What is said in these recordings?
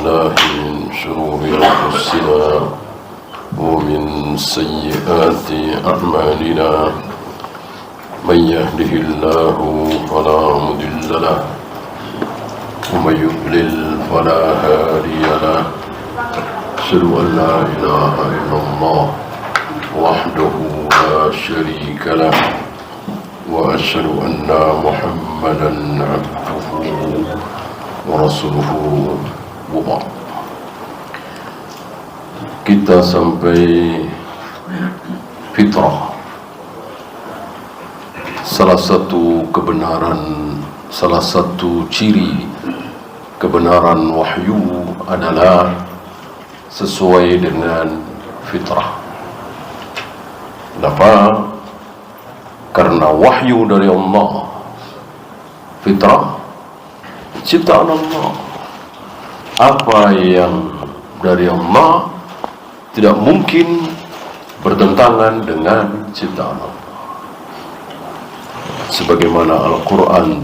بالله من شرور أنفسنا ومن سيئات أعمالنا من يهده الله فلا مضل له ومن يضلل فلا هادي له أشهد أن لا إله إلا الله وحده لا شريك له وأشهد أن محمدا عبده ورسوله وبعد. Kita sampai fitrah, salah satu kebenaran, salah satu ciri kebenaran wahyu adalah sesuai dengan fitrah. Kenapa? Karena wahyu dari Allah, fitrah ciptaan Allah. Apa yang dari Allah tidak mungkin bertentangan dengan ciptaan Allah. Sebagaimana Al-Quran,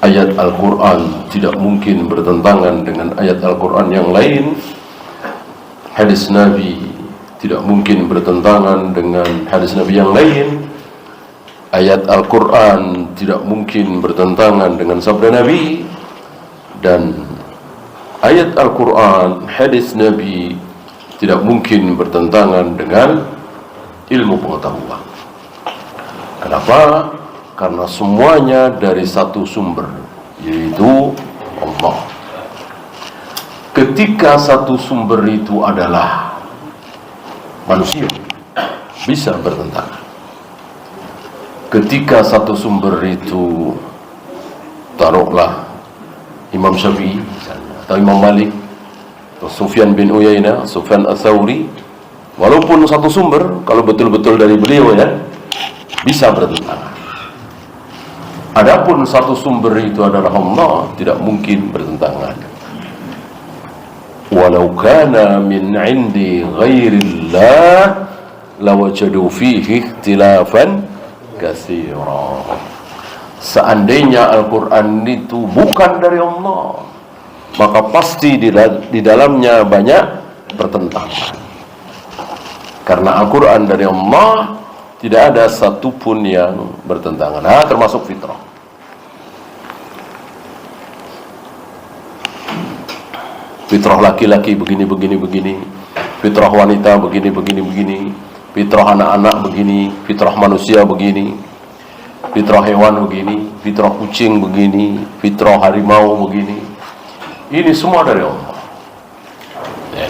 ayat Al-Quran tidak mungkin bertentangan dengan ayat Al-Quran yang lain, hadis Nabi tidak mungkin bertentangan dengan hadis Nabi yang lain, ayat Al-Quran tidak mungkin bertentangan dengan sabda Nabi, dan ayat Al-Quran, hadis Nabi tidak mungkin bertentangan dengan ilmu pengetahuan. Kenapa? Karena semuanya dari satu sumber, yaitu Allah. Ketika satu sumber itu adalah manusia, bisa bertentangan. Ketika satu sumber itu, taruhlah Imam Syafi'i atau Imam Malik atau Sufyan bin Uyainah, Sufyan Ats-Tsauri, walaupun satu sumber, kalau betul-betul dari beliau ya, bisa bertentangan. Adapun satu sumber itu adalah Allah, tidak mungkin bertentangan. Walau kana min 'indi ghairillah lawajadu fihi ikhtilafan katsira. Seandainya Al-Quran itu bukan dari Allah, maka pasti di dalamnya banyak pertentangan. Karena Al-Quran dari Allah, tidak ada satupun yang bertentangan. Termasuk fitrah. Fitrah laki-laki begini, fitrah wanita begini, fitrah anak-anak begini, fitrah manusia begini, fitrah hewan begini, fitrah kucing begini, fitrah harimau begini. Ini semua dari Allah. Ya.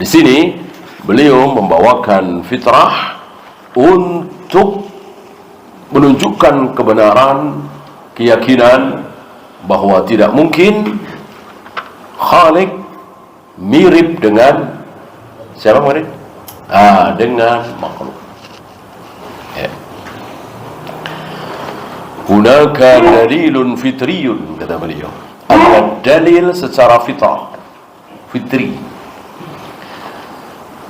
Di sini beliau membawakan fitrah untuk menunjukkan kebenaran, keyakinan bahwa tidak mungkin Khalik mirip dengan siapa mirip? Dengan makhluk. Hunaka dalilun fitriyun, kata beliau. Ada dalil secara fitrah, fitri.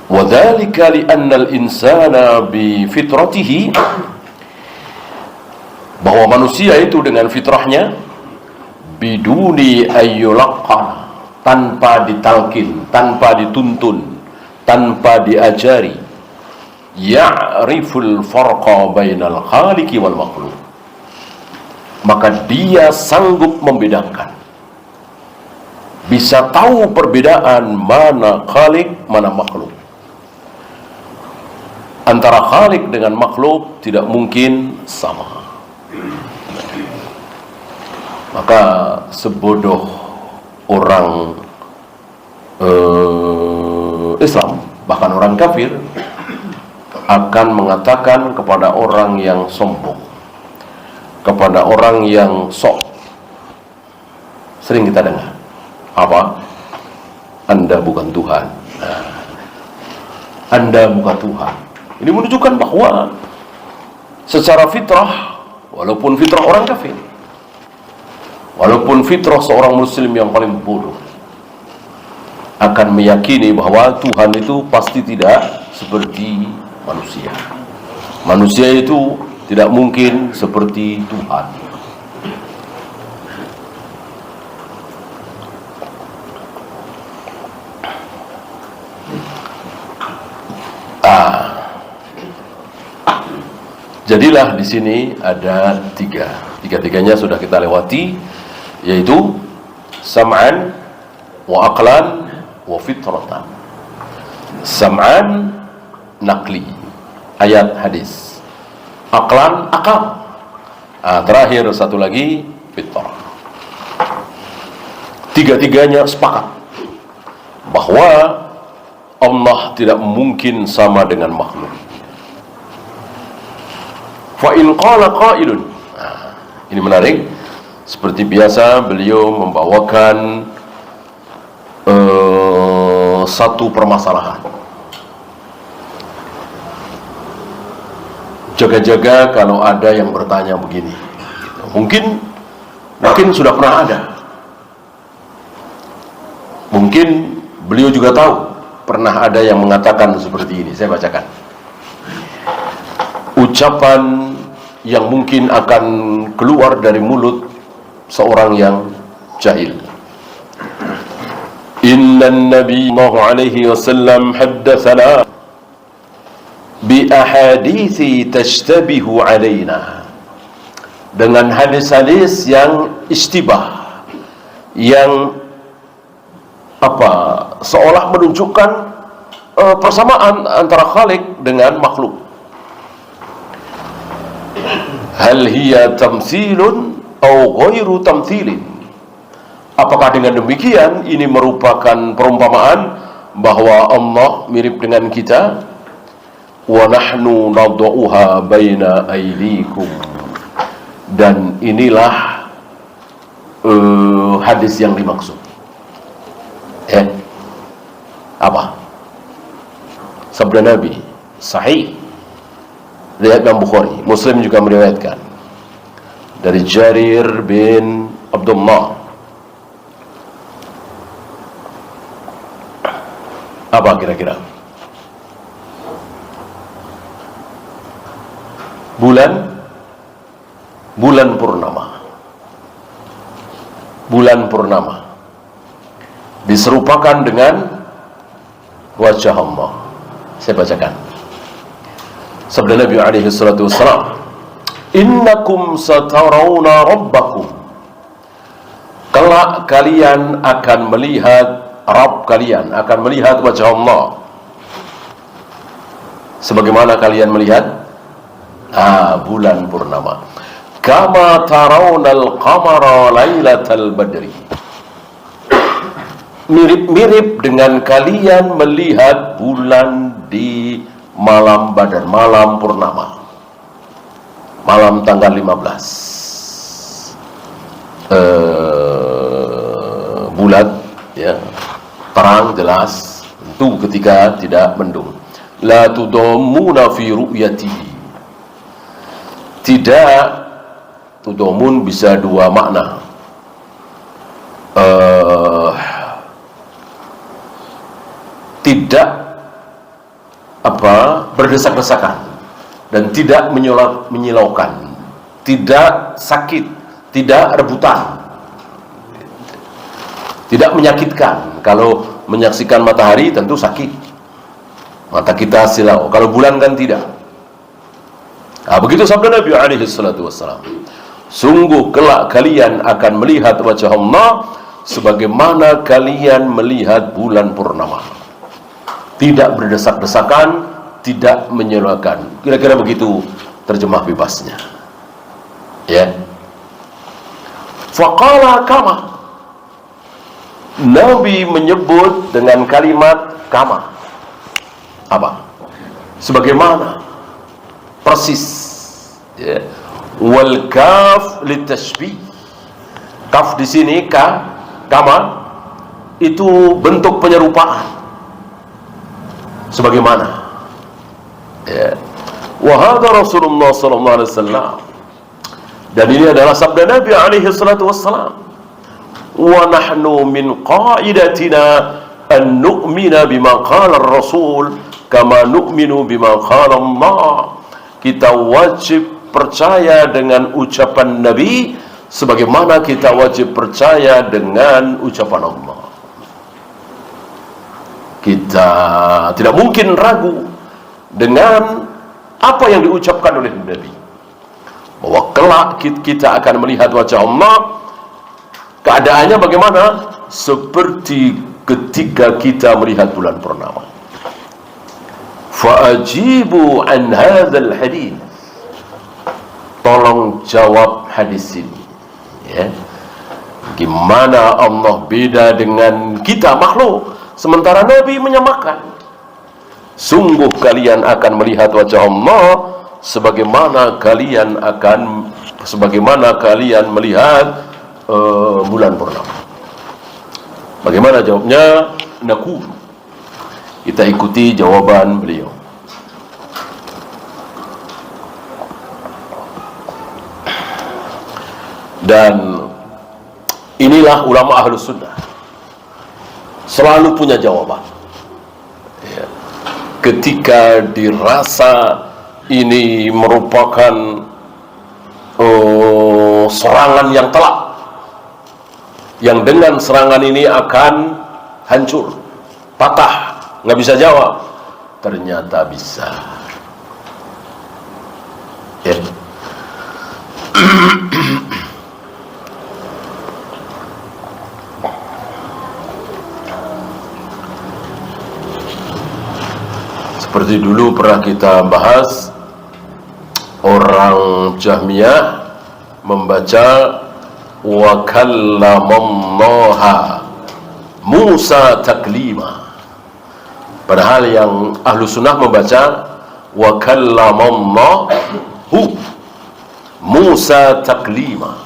Wa dzalika li anna al-insana bi fitratihi, bahwa manusia itu dengan fitrahnya, biduni ayyulaqqan, tanpa ditalkin, tanpa dituntun, tanpa diajari, ya'riful farqa bainal khaliqi wal makhluq, maka dia sanggup membedakan, bisa tahu perbedaan mana khalik, mana makhluk. Antara khalik dengan makhluk tidak mungkin sama. Maka sebodoh orang Islam, bahkan orang kafir, akan mengatakan kepada orang yang sombong, kepada orang yang sok, sering kita dengar, apa? Anda bukan Tuhan. Anda bukan Tuhan. Ini menunjukkan bahwa secara fitrah, walaupun fitrah orang kafir, walaupun fitrah seorang muslim yang paling bodoh, akan meyakini bahwa Tuhan itu pasti tidak seperti manusia. Manusia itu tidak mungkin seperti Tuhan. Jadilah di sini ada tiga-tiganya sudah kita lewati, yaitu sam'an wa aqlan wa fitratan. Sam'an naqli, ayat hadis. Aqlan akal. Terakhir satu lagi fitrah. Tiga-tiganya sepakat bahwa Allah tidak mungkin sama dengan makhluk. Fa in qala qailun. Ini menarik. Seperti biasa beliau membawakan satu permasalahan. Jaga-jaga kalau ada yang bertanya begini. Mungkin sudah pernah ada. Mungkin beliau juga tahu pernah ada yang mengatakan seperti ini. Saya bacakan. Ucapan yang mungkin akan keluar dari mulut seorang yang jahil. Inna Nabi sallallahu alaihi wasallam haddatsana bi ahadithi tashtabihu alaina, dengan hadis-hadis yang istibah, yang seolah menunjukkan persamaan antara Khalik dengan makhluk. Hal hiya tamthilun atau ghairu tamthilin? Apakah dengan demikian ini merupakan perumpamaan bahwa Allah mirip dengan kita? Wa nahnu nad'uha baina aydikum. Dan inilah hadis yang dimaksud. Apa? Sabda Nabi sahih riwayat Imam Bukhari, Muslim juga meriwayatkan dari Jarir bin Abdullah. Apa kira-kira? Bulan purnama. Bulan purnama diserupakan dengan wajah Allah. Saya bacakan sabda Nabi alaihi salatu wassalam, innakum satarawna rabbakum, kelak kalian akan melihat Rabb kalian, akan melihat wajah Allah. Sebagaimana kalian melihat bulan purnama. Kama tarawnal qamara lailatal badri, mirip-mirip dengan kalian melihat bulan di malam Badar, malam purnama, malam tanggal 15, bulat, ya, terang jelas, tentu ketika tidak mendung. La tudammuna fi ru'yatihi, tidak, tudamun bisa dua makna. Tidak berdesak-desakan dan tidak menyilaukan, tidak sakit, tidak rebutan, tidak menyakitkan. Kalau menyaksikan matahari tentu sakit, mata kita silau. Kalau bulan kan tidak. Begitu sabda Nabi alaihi salatu wassalam, sungguh kelak kalian akan melihat wajah Allah sebagaimana kalian melihat bulan purnama, tidak berdesak-desakan, tidak menyilaukan. Kira-kira begitu terjemah bebasnya, ya. Faqala kama, Nabi menyebut dengan kalimat kama. Apa? Sebagaimana, persis, ya. Wal kaf litashbih, kaf di sini kama itu bentuk penyerupaan, sebagaimana, ya. Wa hadza Rasulullah sallallahu alaihi wasallam, dan ini adalah sabda Nabi alaihi salatu wassalam. Wa nahnu min qaidatina an nu'mina bima qala ar-rasul kama nu'minu bima qala Allah. Kita wajib percaya dengan ucapan Nabi sebagaimana kita wajib percaya dengan ucapan Allah. Kita tidak mungkin ragu dengan apa yang diucapkan oleh Nabi. bahwa kelak kita akan melihat wajah Allah. Keadaannya bagaimana? Seperti ketika kita melihat bulan purnama. Fa'ajibu an hadzal hadits. Tolong jawab hadis ini, ya. Gimana Allah beda dengan kita makhluk, sementara Nabi menyamakan. Sungguh kalian akan melihat wajah Allah sebagaimana kalian melihat bulan purnama. Bagaimana jawabnya? Naqul. Kita ikuti jawaban beliau. Dan inilah ulama Ahlus Sunnah, selalu punya jawaban, ya. Ketika dirasa ini merupakan serangan yang telak, yang dengan serangan ini akan hancur, patah, nggak bisa jawab, ternyata bisa, ya. Seperti dulu pernah kita bahas, orang Jahmiyah membaca wa kallamallaha Musa taklima, padahal yang Ahlu Sunnah membaca wa kallamallahu Musa taklima.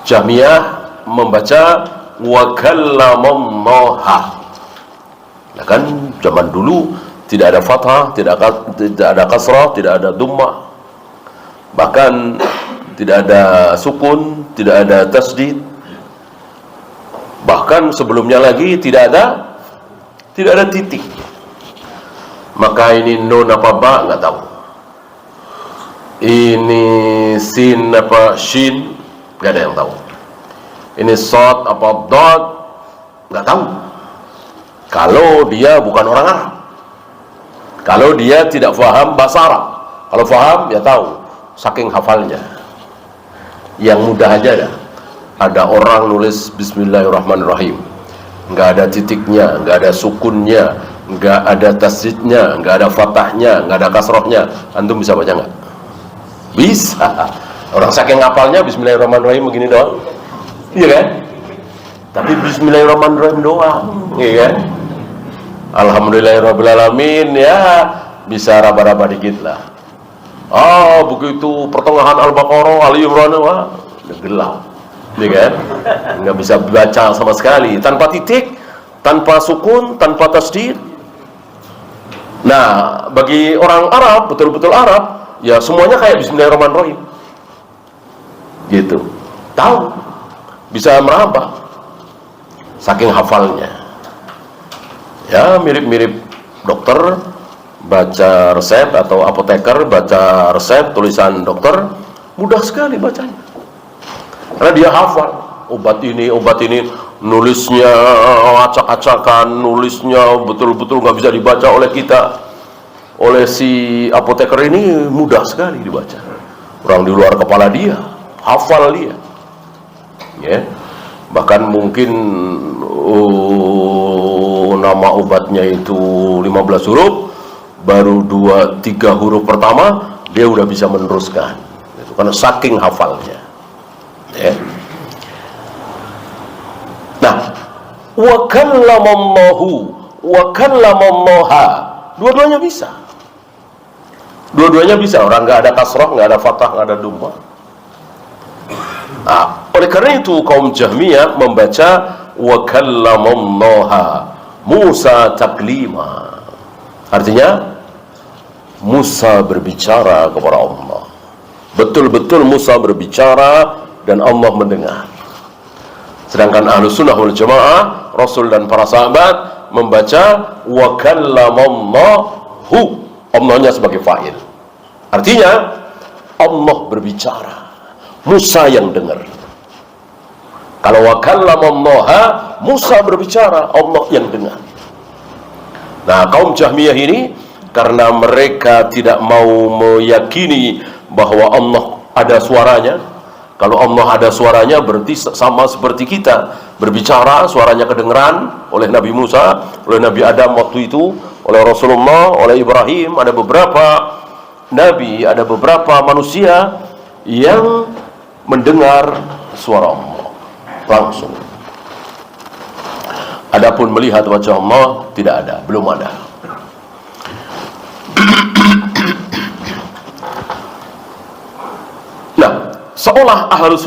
Jahmiyah membaca wa kallamallaha. Nah kan zaman dulu tidak ada fathah, tidak ada kasrah, tidak ada dhammah, bahkan tidak ada sukun, tidak ada tasdid, bahkan sebelumnya lagi tidak ada titik. Maka ini nun apa ba nggak tahu, ini sin apa shin nggak ada yang tahu, ini shad apa dad nggak tahu. Kalau dia bukan orang Arab, kalau dia tidak faham bahasa Arab. Kalau faham, ya tahu, saking hafalnya. Yang mudah aja dah. Ada orang nulis Bismillahirrahmanirrahim, nggak ada titiknya, nggak ada sukunnya, nggak ada tasdidnya, nggak ada fathahnya, nggak ada kasrohnya. Antum bisa baca nggak? Bisa. Orang saking hafalnya Bismillahirrahmanirrahim begini doang, iya kan? Tapi Bismillahirrahmanirrahim doang, iya kan? Alhamdulillahirrahmanirrahim, ya bisa raba-raba dikit lah. Begitu pertengahan Al-Baqarah, Ali Imran, wah gelap, ya kan? Nggak bisa baca sama sekali, tanpa titik, tanpa sukun, tanpa tasdid. Nah, bagi orang Arab, betul-betul Arab, ya semuanya kayak Bismillahirrahmanirrahim, gitu. Tahu, bisa meraba, saking hafalnya. Ya mirip-mirip dokter baca resep, atau apoteker baca resep tulisan dokter, mudah sekali bacanya karena dia hafal. Obat ini nulisnya acak-acakan, nulisnya betul-betul nggak bisa dibaca oleh kita, oleh si apoteker ini, mudah sekali dibaca. Orang di luar kepala dia hafal dia, ya. Bahkan mungkin nama obatnya itu 15 huruf, baru 2-3 huruf pertama dia udah bisa meneruskan, itu karena saking hafalnya, ya. Nah, wa kallamallahu wa kallamallaha, dua-duanya bisa. Dua-duanya bisa, orang nggak ada kasrah, nggak ada fathah, nggak ada dhammah. Nah, oleh karena itu kaum Jahmiyah membaca wa kallamallaha Musa taklima, artinya Musa berbicara kepada Allah. Betul-betul Musa berbicara dan Allah mendengar. Sedangkan Ahlus Sunnah wal Jamaah, Rasul dan para sahabat membaca wa kallamallahu, Allahnya sebagai fa'il. Artinya Allah berbicara, Musa yang dengar. Kalau wa kallamallaha, Musa berbicara, Allah yang dengar. Nah, kaum Jahmiyah ini karena mereka tidak mau meyakini bahwa Allah ada suaranya. Kalau Allah ada suaranya berarti sama seperti kita berbicara, suaranya kedengeran oleh Nabi Musa, oleh Nabi Adam waktu itu, oleh Rasulullah, oleh Ibrahim. Ada beberapa nabi, ada beberapa manusia yang mendengar suara Allah langsung. Adapun melihat wajah Allah tidak ada, belum ada. Nah, seolah Ahlus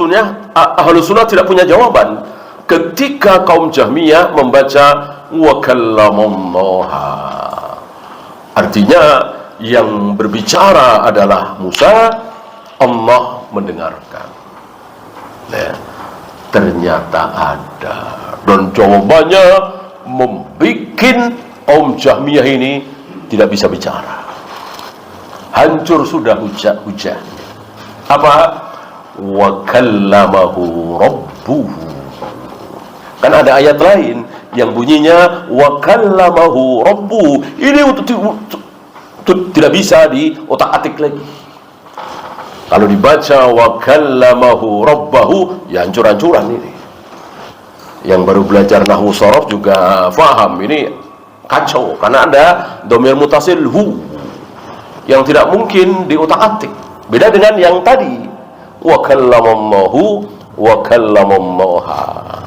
Sunnah tidak punya jawaban ketika kaum Jahmiyah membaca wa kallamallaha. Artinya yang berbicara adalah Musa, Allah mendengarkan. Nah, ternyata ada, dan jawabannya membuat kaum Jahmiyah ini tidak bisa bicara. Hancur sudah hujah. Apa? Wa kallamahu rabbuhu. Kan ada ayat lain yang bunyinya wa kallamahu rabbuhu. Ini tidak bisa diotak-atik lagi. Kalau dibaca wa kallamahu rabbahu, ya hancur-hancuran ini. Yang baru belajar nahwu sharaf juga faham ini kacau, karena ada dhamir mutasil hu yang tidak mungkin diotak-atik. Beda dengan yang tadi wa kallamallahu wa kallamallaha.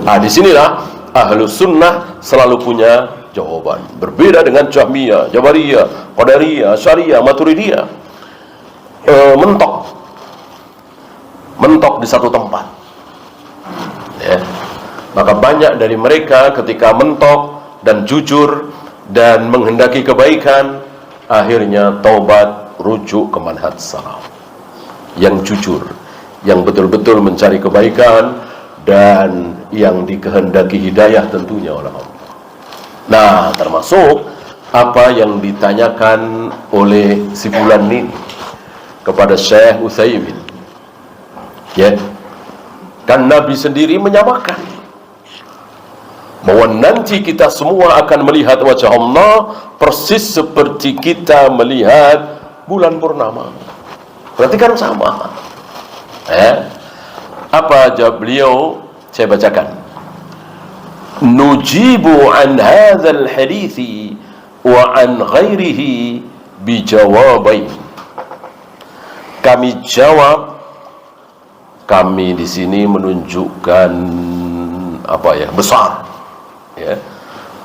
Nah, disinilah Ahlus Sunnah selalu punya jawaban. Berbeda dengan Jahmiyah, Jabariyah, Qadariyah, Syariah, Maturidiyah. Mentok di satu tempat. Ya. Maka banyak dari mereka ketika mentok dan jujur dan menghendaki kebaikan, akhirnya taubat, rujuk ke manhaj salaf yang jujur, yang betul-betul mencari kebaikan dan yang dikehendaki hidayah tentunya oleh Allah. Nah, termasuk apa yang ditanyakan oleh si fulan ini kepada Syekh Utsaimin. Ya. Kan Nabi sendiri menyamakan bahwa nanti kita semua akan melihat wajah Allah persis seperti kita melihat bulan purnama. Berarti kan sama. Apa jawab beliau? Saya bacakan. Nujibu an hadzal hadithi wa an ghairihi bijawabain. Kami jawab, kami di sini menunjukkan besar. Ya.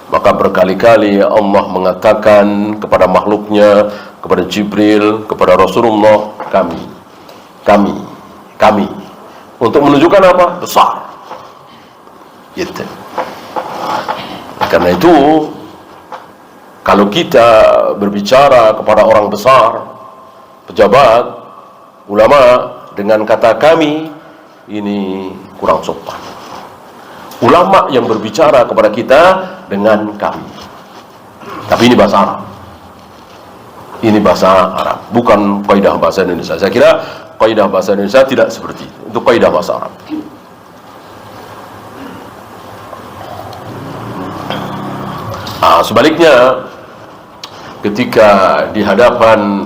Maka berkali-kali Allah mengatakan kepada makhluknya, kepada Jibril, kepada Rasulullah, kami untuk menunjukkan apa? Besar. Gitu. Karena itu kalau kita berbicara kepada orang besar, pejabat, ulama dengan kata kami, ini kurang sopan. Ulama yang berbicara kepada kita dengan kami. Tapi ini bahasa Arab. Ini bahasa Arab, bukan kaidah bahasa Indonesia. Saya kira kaidah bahasa Indonesia tidak seperti itu. Itu kaidah bahasa Arab. Sebaliknya, ketika di hadapan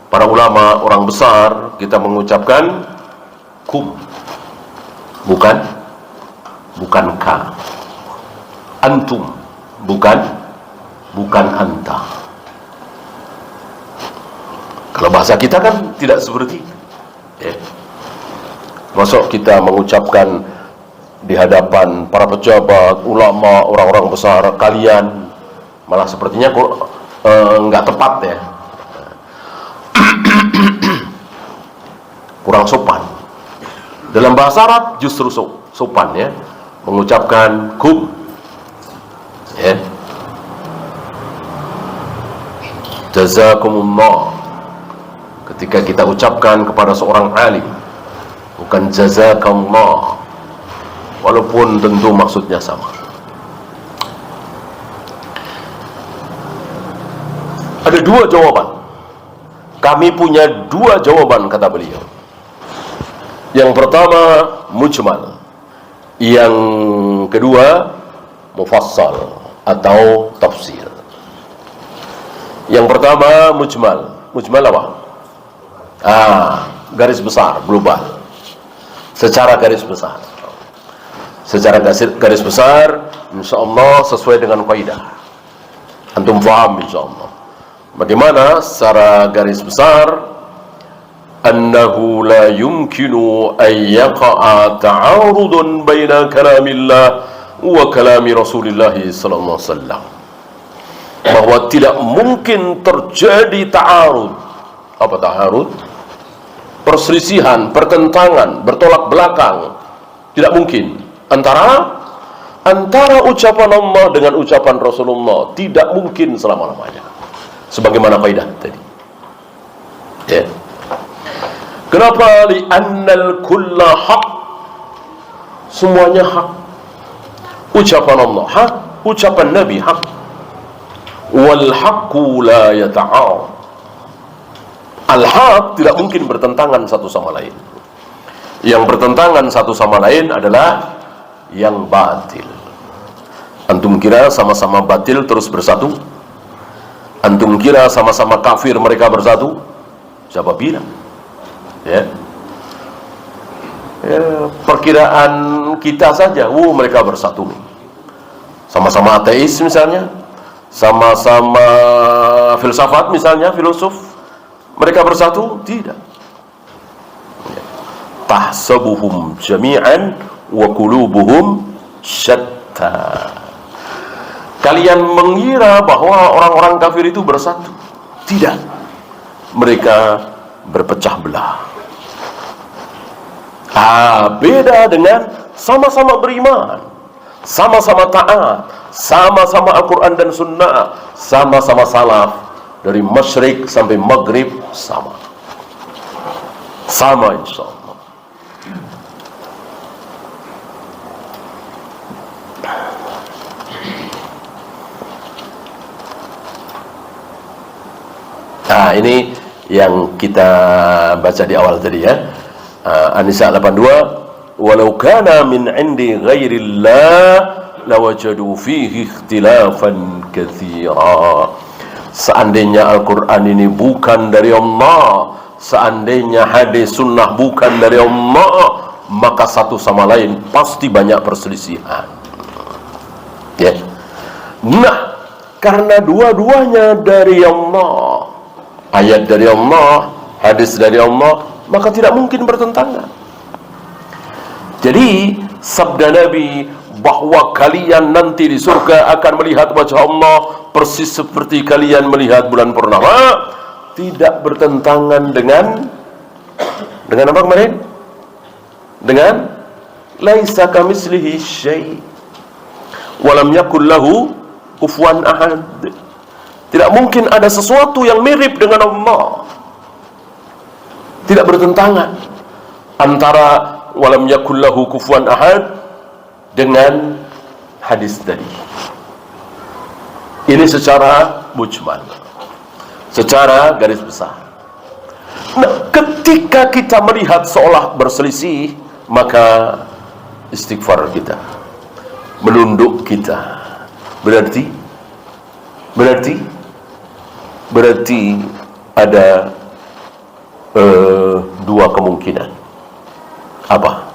para ulama, orang besar, kita mengucapkan kum, bukan ka. Antum, bukan anta. Kalau bahasa kita kan tidak seperti itu. Masuk kita mengucapkan di hadapan para pejabat, ulama, orang-orang besar, kalian, malah sepertinya kok nggak tepat ya. Kurang sopan. Dalam bahasa Arab justru sopan ya, mengucapkan kum. Ya. Jazakumullah. Ketika kita ucapkan kepada seorang alim, bukan jazakallah, walaupun tentu maksudnya sama. Ada dua jawaban. Kami punya dua jawaban, kata beliau. Yang pertama mujmal, yang kedua mufassal atau tafsir. Yang pertama mujmal. Mujmal apa? Garis besar, global. Secara garis besar. Secara garis besar, insyaallah sesuai dengan kaidah. Antum faham insyaallah. Bagaimana secara garis besar? Annahu la yumkinu an yaqa'a ta'arudun baina kalamillah wa kalami Rasulillah sallallahu alaihi wasallam. Bahwa tidak mungkin terjadi ta'arud. Apa ta'arud? Perselisihan, pertentangan, bertolak belakang. Tidak mungkin antara ucapan Allah dengan ucapan Rasulullah. Tidak mungkin selama-lamanya. Sebagaimana kaidah tadi. Ya. Kenapa? Li'annal kulla haq. Semuanya hak. Ucapan Allah hak, ucapan Nabi hak. Wal haqqu la yata'arud. Al-haq tidak mungkin bertentangan satu sama lain. Yang bertentangan satu sama lain adalah yang batil. Antum kira sama-sama batil terus bersatu? Antum kira sama-sama kafir mereka bersatu? Siapa bilang? Ya. Perkiraan kita saja, mereka bersatu nih. Sama-sama ateis misalnya, sama-sama filsafat misalnya, filosof, mereka bersatu? Tidak. Tahsabuhum jami'an wa qulubuhum syatta. Kalian mengira bahwa orang-orang kafir itu bersatu? Tidak. Mereka berpecah belah. Beda dengan sama-sama beriman, sama-sama taat, sama-sama Al-Quran dan Sunnah, sama-sama salaf, dari masyrik sampai maghrib, sama insyaallah. Ini yang kita baca di awal tadi ya. An-Nisa 82, walau kana min indi ghairillah lawajadu fihi ikhtilafan katsira. Seandainya Al-Quran ini bukan dari Allah, seandainya hadis sunnah bukan dari Allah, maka satu sama lain pasti banyak perselisihan. Ya. Nah, karena dua-duanya dari Allah, ayat dari Allah, hadis dari Allah, maka tidak mungkin bertentangan. Jadi sabda Nabi bahwa kalian nanti di surga akan melihat wajah Allah persis seperti kalian melihat bulan purnama, tidak bertentangan dengan apa kemarin? Dengan laisa kamitslihi syai' wa lam yakul lahu kufuwan ahad. Tidak mungkin ada sesuatu yang mirip dengan Allah. Tidak bertentangan antara walam yakul lahu kufuwan ahad dengan hadis tadi. Ini secara mujmal, secara garis besar. Nah, ketika kita melihat seolah berselisih, maka istighfar kita, menunduk kita, berarti ada dua kemungkinan. Apa?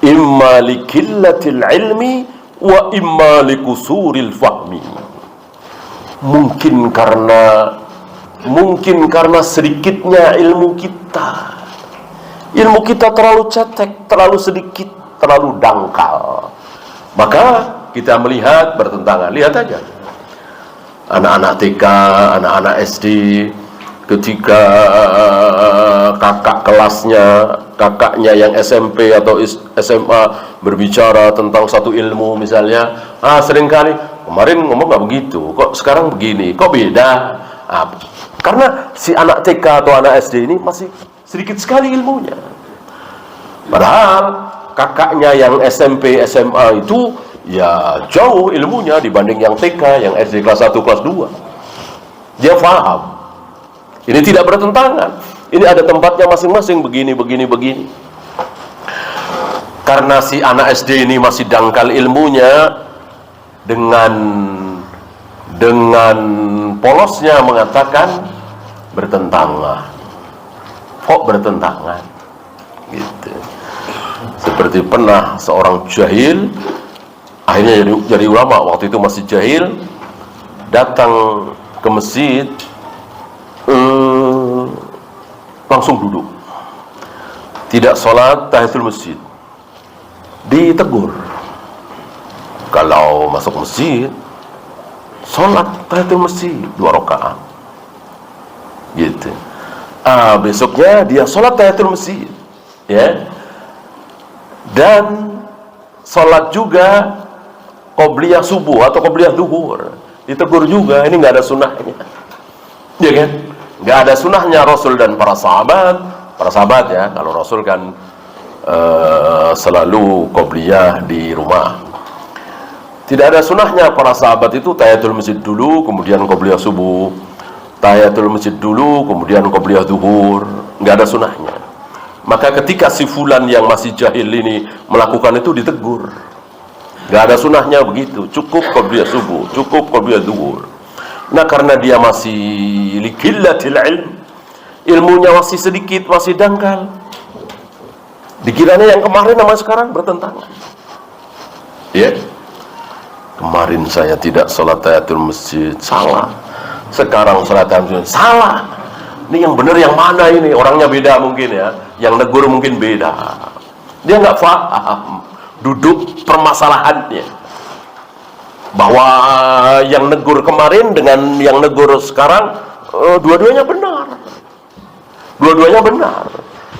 Imma likillatil ilmi wa imma likusuril fahmi. Mungkin karena sedikitnya ilmu kita. Ilmu kita terlalu cetek, terlalu sedikit, terlalu dangkal. Maka kita melihat bertentangan. Lihat aja. Anak-anak TK, anak-anak SD, ketika kakaknya yang SMP atau SMA berbicara tentang satu ilmu misalnya, seringkali kemarin ngomong nggak begitu, kok sekarang begini, kok beda. Karena si anak TK atau anak SD ini masih sedikit sekali ilmunya, padahal kakaknya yang SMP SMA itu ya jauh ilmunya dibanding yang TK, yang SD kelas 1 kelas 2. Dia paham. Ini tidak bertentangan. Ini ada tempatnya masing-masing, begini. Karena si anak SD ini masih dangkal ilmunya, dengan polosnya mengatakan bertentangan. kok bertentangan gitu. Seperti pernah seorang jahil akhirnya jadi ulama, waktu itu masih jahil, datang ke masjid, langsung duduk, tidak sholat tahiyatul masjid. Ditegur, kalau masuk masjid sholat tahiyatul masjid 2 rakaat gitu. Besoknya dia sholat tahiyatul masjid, ya, dan sholat juga qobliyah subuh atau qobliyah duhur. Ditegur juga, ini nggak ada sunnahnya, ya kan? Nggak ada sunnahnya Rasul dan para sahabat ya. Kalau Rasul kan selalu qobliyah di rumah. Tidak ada sunnahnya para sahabat itu tahiyatul masjid dulu, kemudian qobliyah subuh, tahiyatul masjid dulu, kemudian qobliyah duhur. Nggak ada sunnahnya. Maka ketika si fulan yang masih jahil ini melakukan itu ditegur. Nggak ada sunnahnya begitu, cukup qobliyah subuh, cukup qobliyah duhur. Nah, karena dia masih liqillatil ilm, ilmunya masih sedikit, masih dangkal, dikiranya yang kemarin sama sekarang bertentangan. Ya, kemarin saya tidak sholat tahiyatul masjid, salah. Sekarang sholat tahiyatul masjid, salah. Ini yang benar yang mana ini? Orangnya beda mungkin ya, yang negur mungkin beda. Dia nggak paham duduk permasalahannya, bahwa yang negur kemarin dengan yang negur sekarang dua-duanya benar. Dua-duanya benar.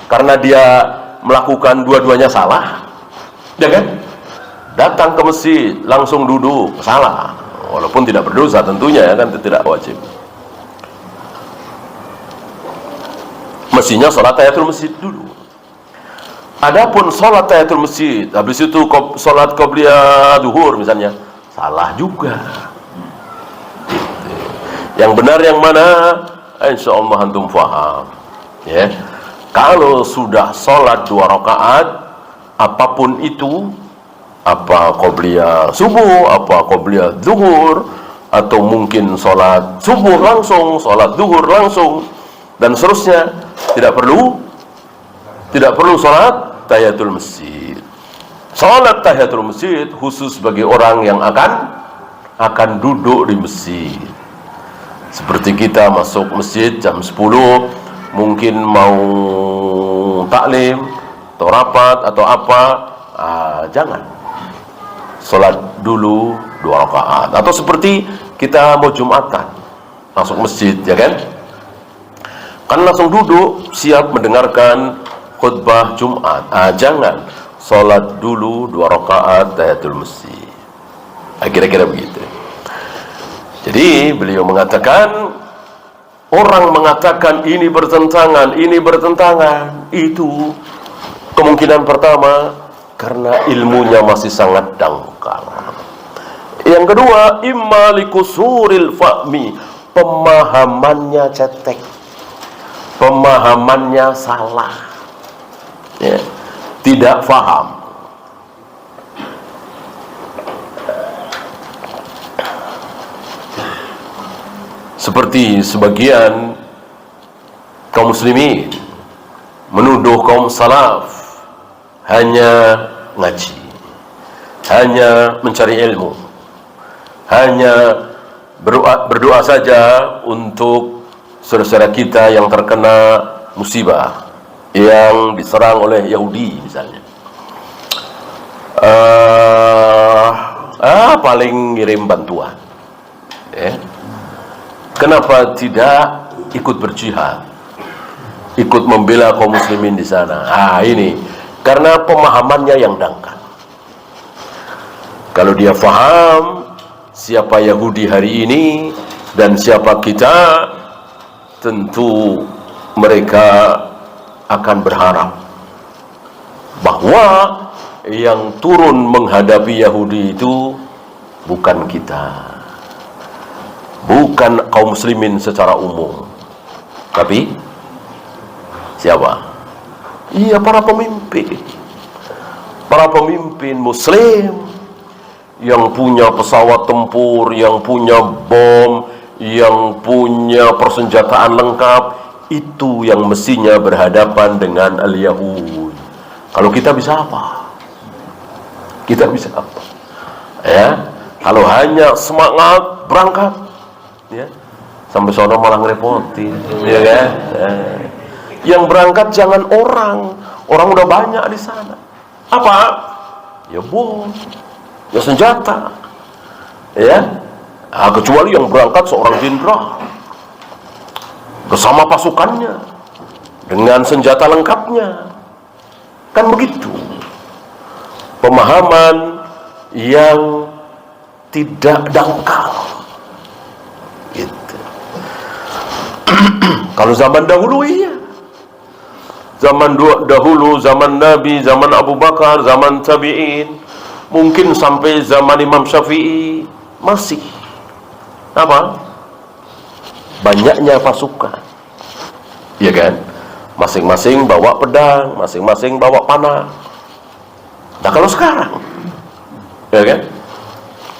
Karena dia melakukan dua-duanya salah, ya kan? Datang ke masjid langsung duduk, salah. Walaupun tidak berdosa tentunya ya kan, tidak wajib. Mestinya sholat tahiyatul masjid dulu. Adapun sholat tahiyatul masjid, habis itu sholat qobliyah duhur misalnya, salah juga. Yang benar yang mana? Insya Allah antum faham. Ya, kalau sudah sholat 2 rakaat, apapun itu, apa qobliyah subuh, apa qobliyah duhur, atau mungkin sholat subuh langsung, sholat duhur langsung, dan seterusnya, tidak perlu sholat tahiyatul masjid. Sholat tahiyatul masjid khusus bagi orang yang akan duduk di masjid. Seperti kita masuk masjid jam 10, mungkin mau taklim atau rapat atau apa, jangan. Sholat dulu 2 rakaat. Atau seperti kita mau Jumatan, masuk masjid, ya kan? Kan langsung duduk siap mendengarkan khutbah Jumat. Jangan, sholat dulu 2 rakaat tahiyatul masjid. Kira-kira begitu. Jadi beliau mengatakan, orang mengatakan ini bertentangan, itu kemungkinan pertama karena ilmunya masih sangat dangkal. Yang kedua, imma likusuril fahmi, pemahamannya cetek, pemahamannya salah, ya, tidak faham. Seperti sebagian kaum muslimin menuduh kaum salaf hanya ngaji, hanya mencari ilmu, hanya berdoa saja untuk saudara-saudara kita yang terkena musibah, yang diserang oleh Yahudi misalnya. Paling ngirim bantuan, ya. Kenapa tidak ikut berjihad, ikut membela kaum muslimin di sana? Ini karena pemahamannya yang dangkal. Kalau dia faham siapa Yahudi hari ini dan siapa kita, tentu mereka akan berharap bahwa yang turun menghadapi Yahudi itu bukan kita, bukan kaum muslimin secara umum, tapi siapa? Iya, para pemimpin muslim yang punya pesawat tempur, yang punya bom, yang punya persenjataan lengkap. itu yang mestinya berhadapan dengan al-Yahud. Kalau kita bisa apa? Kita bisa apa? Ya, kalau hanya semangat berangkat, ya, sampai sono malah ngerepotin, ya kan? Yang berangkat jangan orang udah banyak di sana. Apa? Ya bom, ya senjata, ya. Kecuali yang berangkat seorang jenderal bersama pasukannya dengan senjata lengkapnya, kan begitu. Pemahaman yang tidak dangkal gitu. Kalau zaman dahulu iya, zaman dahulu, zaman Nabi, zaman Abu Bakar, zaman tabi'in, mungkin sampai zaman Imam Syafi'i masih apa? Banyaknya pasukan, ya kan? Masing-masing bawa pedang, masing-masing bawa panah. Nah kalau sekarang, ya kan?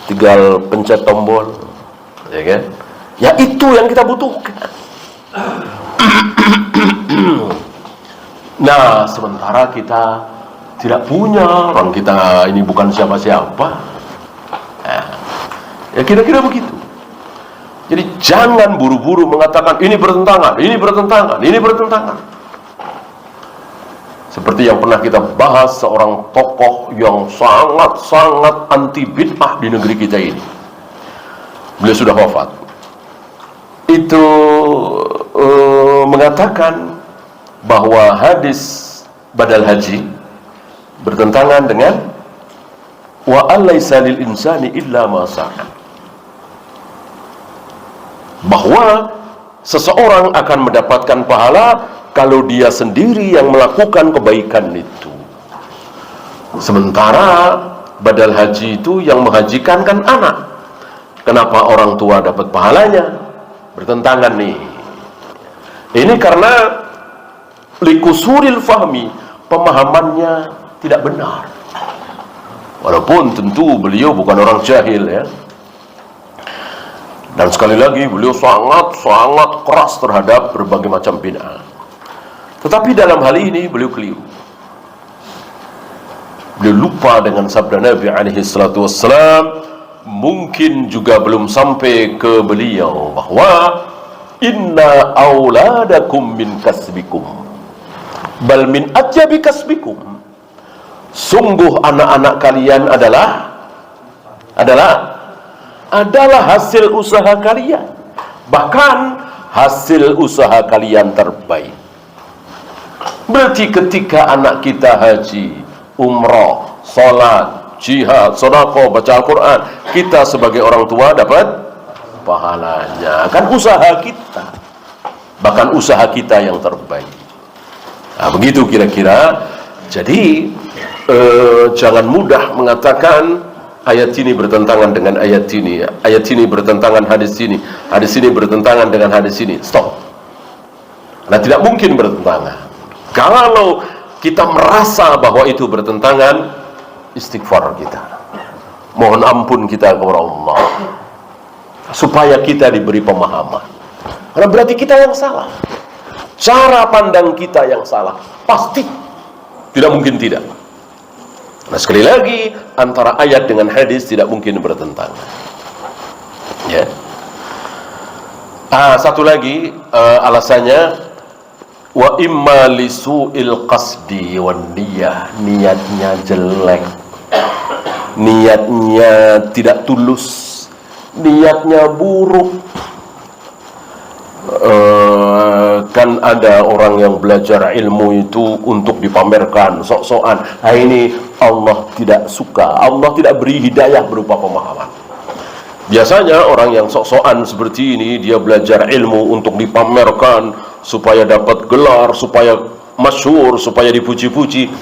Tinggal pencet tombol, ya kan? Ya itu yang kita butuhkan. Nah, sementara kita tidak punya, orang kita ini bukan siapa-siapa. Nah, ya kira-kira begitu. Jadi jangan buru-buru mengatakan ini bertentangan, ini bertentangan, ini bertentangan. Seperti yang pernah kita bahas, seorang tokoh yang sangat-sangat anti bid'ah di negeri kita ini. Beliau sudah wafat. Itu mengatakan bahwa hadis badal haji bertentangan dengan wa alaysa lil insani illa ma sa'a. Bahwa seseorang akan mendapatkan pahala kalau dia sendiri yang melakukan kebaikan itu. Sementara badal haji itu yang menghajikan kan anak. Kenapa orang tua dapat pahalanya? Bertentangan nih. Ini karena likusuril fahmi, pemahamannya tidak benar. Walaupun tentu beliau bukan orang jahil, ya. Dan sekali lagi beliau sangat keras terhadap berbagai macam bid'ah. Tetapi dalam hal ini beliau keliru. Beliau lupa dengan sabda Nabi alaihi salatu wassalam, mungkin juga belum sampai ke beliau, bahwa inna auladakum min kasbikum bal min atyabi kasbikum. Sungguh anak-anak kalian adalah hasil usaha kalian, bahkan hasil usaha kalian terbaik. Berarti ketika anak kita haji, umrah, salat, jihad, sedekah, baca Al-Quran, kita sebagai orang tua dapat pahalanya. Kan usaha kita, bahkan usaha kita yang terbaik. Nah, begitu kira-kira. Jadi jangan mudah mengatakan ayat ini bertentangan dengan ayat ini bertentangan hadis ini bertentangan dengan hadis ini. Stop. Nah, tidak mungkin bertentangan. Kalau kita merasa bahwa itu bertentangan, istighfar kita, mohon ampun kita kepada Allah, supaya kita diberi pemahaman. Karena berarti kita yang salah, cara pandang kita yang salah, pasti, tidak mungkin tidak. Nah, sekali lagi, antara ayat dengan hadis tidak mungkin bertentangan. Ya. Satu lagi alasannya, wa imma lisu'il qasdi wan niyah, niatnya jelek, niatnya tidak tulus, niatnya buruk. Kan ada orang yang belajar ilmu itu untuk dipamerkan, sok-sokan. Nah, ini Allah tidak suka, Allah tidak beri hidayah berupa pemahaman. Biasanya orang yang sok-sokan seperti ini, dia belajar ilmu untuk dipamerkan, supaya dapat gelar, supaya masyhur, supaya dipuji-puji.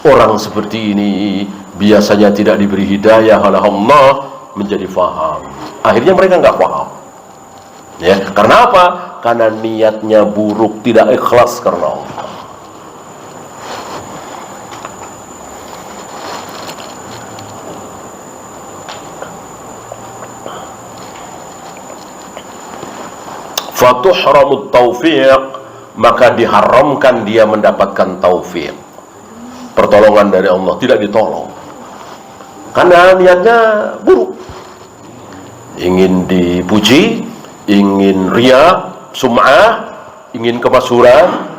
Orang seperti ini biasanya tidak diberi hidayah oleh Allah menjadi faham. Akhirnya mereka nggak paham. Ya, karena apa? Karena niatnya buruk, tidak ikhlas karena Allah. Fatuhramut taufiq maka diharamkan dia mendapatkan taufik, pertolongan dari Allah, tidak ditolong. Karena niatnya buruk, ingin dipuji, ingin riya, sum'ah, ingin kemasyhuran.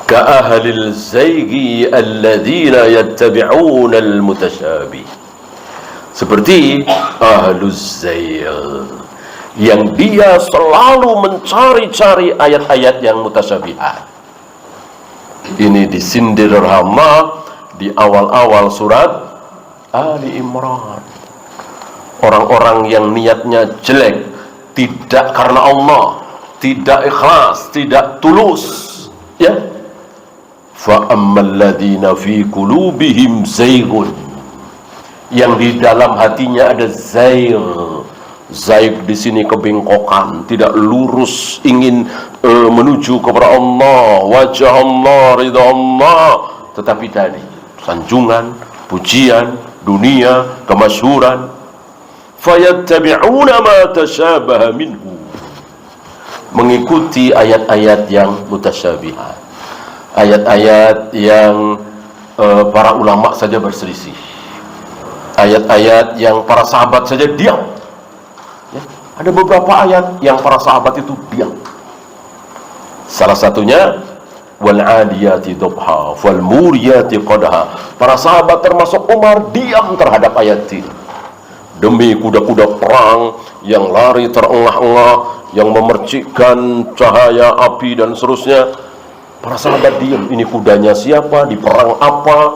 Ka'ahlil zaygi alladzina yattabi'una al-mutasyabih, seperti ahluz zayg yang dia selalu mencari-cari ayat-ayat yang mutasyabihat. Ini disindir Rahmah di awal-awal surat Ali Imran. Orang-orang yang niatnya jelek, tidak karena Allah, tidak ikhlas, tidak tulus, ya. Fa ammal ladzina fi qulubihim zaygun, yang di dalam hatinya ada zayg. Zayg di sini kebengkokan, tidak lurus, ingin menuju kepada Allah, wajah Allah, ridha Allah, tetapi tadi sanjungan, pujian, dunia, kemasyhuran. Fayattabi'una ma tasyabaha minhu, mengikuti ayat-ayat yang mutasyabihat, ayat-ayat yang para ulama saja berselisih, ayat-ayat yang para sahabat saja diam, ya. Ada beberapa ayat yang para sahabat itu diam. Salah satunya wal adiyati dhabha wal muriyati qadha. Para sahabat termasuk Umar diam terhadap ayat ini. Demi kuda-kuda perang yang lari terengah-engah, yang memercikkan cahaya api dan seterusnya, para sahabat diam. Ini kudanya siapa, di perang apa,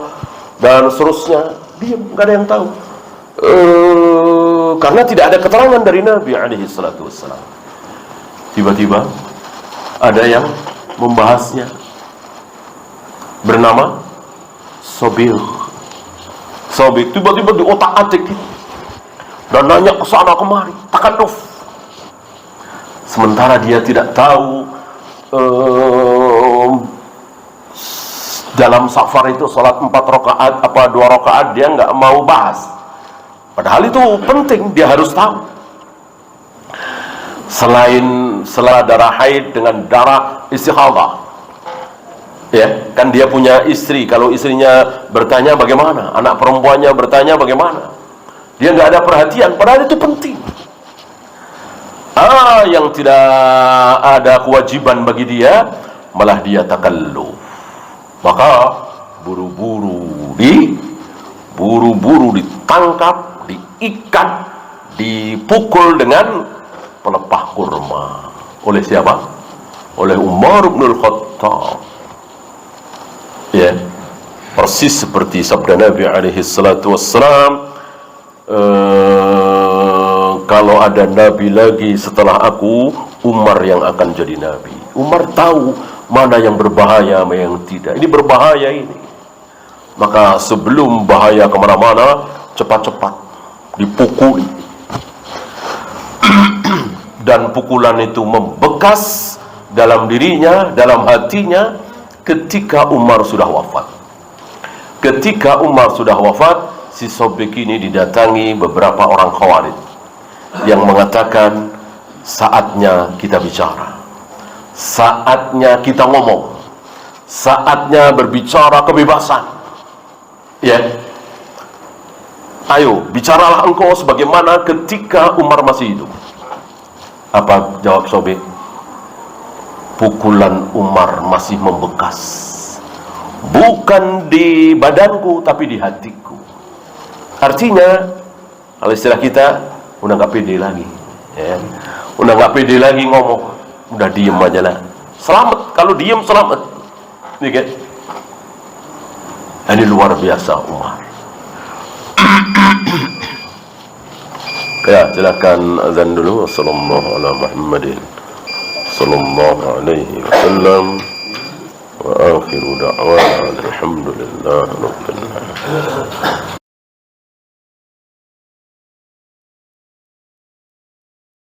dan seterusnya. Diam, nggak ada yang tahu. Karena tidak ada keterangan dari Nabi alaihi salatu wassalam. Tiba-tiba ada yang membahasnya, bernama Sobir. Tiba-tiba di otak-atik dan nanya ke sana kemari, takalluf. Sementara dia tidak tahu dalam safar itu salat 4 rakaat apa 2 rakaat, dia nggak mau bahas. Padahal itu penting, dia harus tahu. Selain darah haid dengan darah istikhadah, ya kan dia punya istri. Kalau istrinya bertanya bagaimana, anak perempuannya bertanya bagaimana, dia nggak ada perhatian, padahal itu penting. Yang tidak ada kewajiban bagi dia, malah dia takalluf. Maka buru-buru ditangkap, diikat, dipukul dengan pelepah kurma. Oleh siapa? Oleh Umar bin Khattab. Ya, persis seperti sabda Nabi alaihi salatu wassalam, kalau ada nabi lagi setelah aku, Umar yang akan jadi nabi. Umar tahu mana yang berbahaya, mana yang tidak. Ini berbahaya ini. Maka sebelum bahaya kemana-mana, cepat-cepat dipukuli. Dan pukulan itu membekas dalam dirinya, dalam hatinya, ketika Umar sudah wafat. Ketika Umar sudah wafat, si Sobek ini didatangi beberapa orang Khawarij yang mengatakan, saatnya kita bicara, saatnya kita ngomong, saatnya berbicara kebebasan, ya. Ayo, bicaralah engkau sebagaimana ketika Umar masih hidup. Apa jawab Sobek? Pukulan Umar masih membekas, bukan di badanku tapi di hatiku. Artinya, kalau istilah kita, udah nggak pede lagi, ya. Udah nggak pede lagi ngomong, udah diem aja lah. Selamat, kalau diem selamat, ini kan? Ini luar biasa Umar. Ya, silakan azan dulu. Wassallallahu ala Muhammadin sallallahu alaihi wasallam wa akhiru da'wana alhamdulillah rabbil alamin.